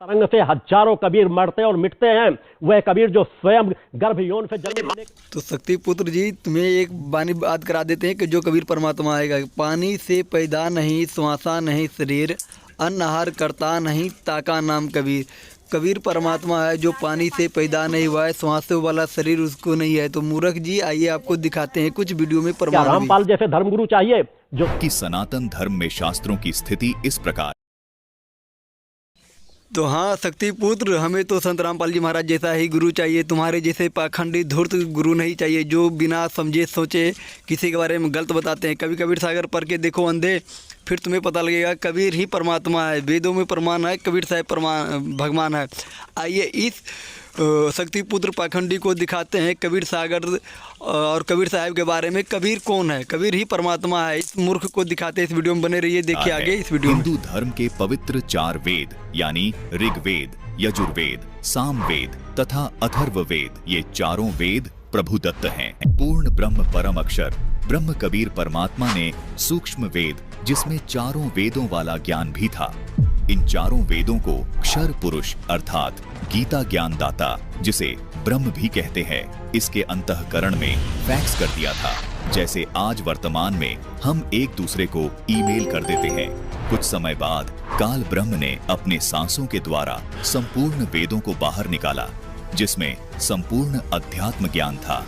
तरंग से हजारों कबीर मरते और मिटते हैं। वह कबीर जो स्वयं गर्भ यौन से जन्म लेने। तो शक्ति पुत्र जी, तुम्हें एक बानी बात करा देते हैं कि जो कबीर परमात्मा आएगा, पानी से पैदा नहीं, श्वासा नहीं शरीर, अन्न आहार करता नहीं, ताका नाम कबीर। कबीर परमात्मा है जो पानी से पैदा नहीं हुआ है, श्वासों वाला शरीर उसको नहीं है। तो मूर्ख जी, आइए आपको दिखाते हैं कुछ वीडियो में प्रमाण। रामपाल जैसे धर्मगुरु चाहिए जो कि सनातन धर्म में शास्त्रों की स्थिति इस प्रकार। तो हाँ शक्ति पुत्र, हमें तो संत रामपाल जी महाराज जैसा ही गुरु चाहिए। तुम्हारे जैसे पाखंडी धूर्त गुरु नहीं चाहिए जो बिना समझे सोचे किसी के बारे में गलत बताते हैं। कभी कबीर सागर पढ़ के देखो अंधे, फिर तुम्हें पता लगेगा कबीर ही परमात्मा है। वेदों में प्रमाण है, कबीर साहब भगवान है। आइए इस शक्ति पुत्र पाखंडी को दिखाते हैं कबीर सागर और कबीर साहब के बारे में। कबीर कौन है? कबीर ही परमात्मा है। इस मूर्ख को दिखाते हैं। इस वीडियो में बने रहिए, देखिए आगे इस वीडियो में। हिंदू धर्म के पवित्र 4 वेद यानी ऋग्वेद, यजुर्वेद, सामवेद तथा अथर्ववेद, ये चारों वेद प्रभुदत्त हैं। पूर्ण ब्रह्म परम अक्षर ब्रह्म कबीर परमात्मा ने सूक्ष्म वेद जिसमें चारों वेदों वाला ज्ञान भी था, इन चारों वेदों को क्षर पुरुष अर्थात गीता ज्ञान दाता, जिसे ब्रह्म भी कहते हैं, इसके अंतःकरण में फैक्स कर दिया था। जैसे आज वर्तमान में हम एक दूसरे को ईमेल कर देते हैं। कुछ समय बाद काल ब्रह्म ने अपने सांसों के द्वारा संपूर्ण वेदों को बाहर निकाला, जिसमें संपूर्ण अध्यात्म ज्ञान था।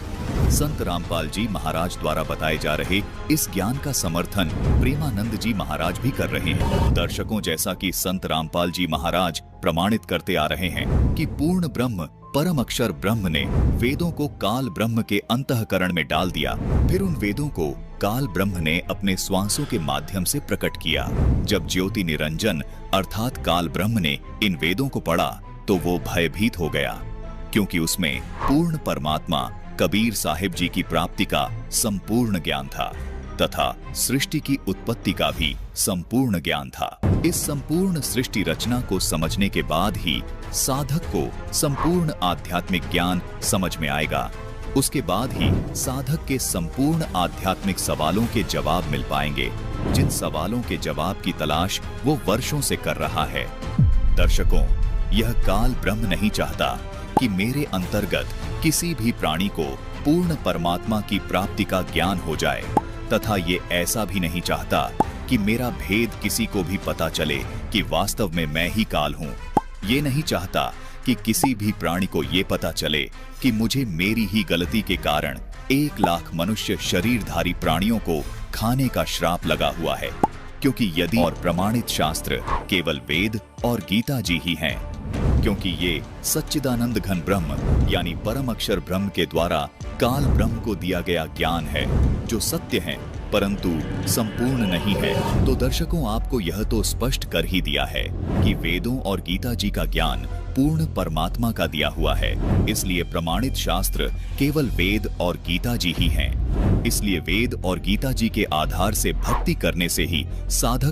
संत रामपाल जी महाराज द्वारा बताए जा रहे इस ज्ञान का समर्थन प्रेमानंद जी महाराज भी कर रहे हैं। दर्शकों, जैसा कि संत रामपाल जी महाराज प्रमाणित करते आ रहे हैं कि पूर्ण ब्रह्म परम अक्षर ब्रह्म ने वेदों को काल ब्रह्म के अंतःकरण में डाल दिया। फिर उन वेदों को काल ब्रह्म ने अपने श्वासों के माध्यम से प्रकट किया। जब ज्योति निरंजन अर्थात काल ब्रह्म ने इन वेदों को पढ़ा तो वो भयभीत हो गया, क्योंकि उसमें पूर्ण परमात्मा कबीर साहिब जी की प्राप्ति का संपूर्ण ज्ञान था तथा सृष्टि की उत्पत्ति का भी संपूर्ण ज्ञान था। इस संपूर्ण सृष्टि रचना को समझने के बाद ही साधक को संपूर्ण आध्यात्मिक ज्ञान समझ में आएगा। उसके बाद ही साधक के संपूर्ण आध्यात्मिक सवालों के जवाब मिल पाएंगे, जिन सवालों के जवाब की तलाश वो वर्षों से कर रहा है। दर्शकों, यह काल ब्रह्म नहीं चाहता कि मेरे अंतर्गत किसी भी प्राणी को पूर्ण परमात्मा की प्राप्ति का ज्ञान हो जाए, तथा ये ऐसा भी नहीं चाहता कि मेरा भेद किसी को भी पता चले कि वास्तव में मैं ही काल हूँ। ये नहीं चाहता कि किसी भी प्राणी को ये पता चले कि मुझे मेरी ही गलती के कारण 1 लाख मनुष्य शरीरधारी प्राणियों को खाने का श्राप लगा हुआ है, क्योंकि यदि और प्रमाणित शास्त्र केवल वेद और गीता जी ही हैं, क्योंकि ये सच्चिदानंद घन ब्रह्म यानी परम अक्षर ब्रह्म के द्वारा काल ब्रह्म को दिया गया ज्ञान है, जो सत्य है परंतु संपूर्ण नहीं है। तो दर्शकों, आपको यह तो स्पष्ट कर ही दिया है कि वेदों और गीता जी का ज्ञान पूर्ण परमात्मा का दिया हुआ है। इसलिए प्रमाणित शास्त्र केवल वेद और गीता जी ही हैं। इसलिए वेद और गीता जी के आधार से भक्ति करने से ही साधक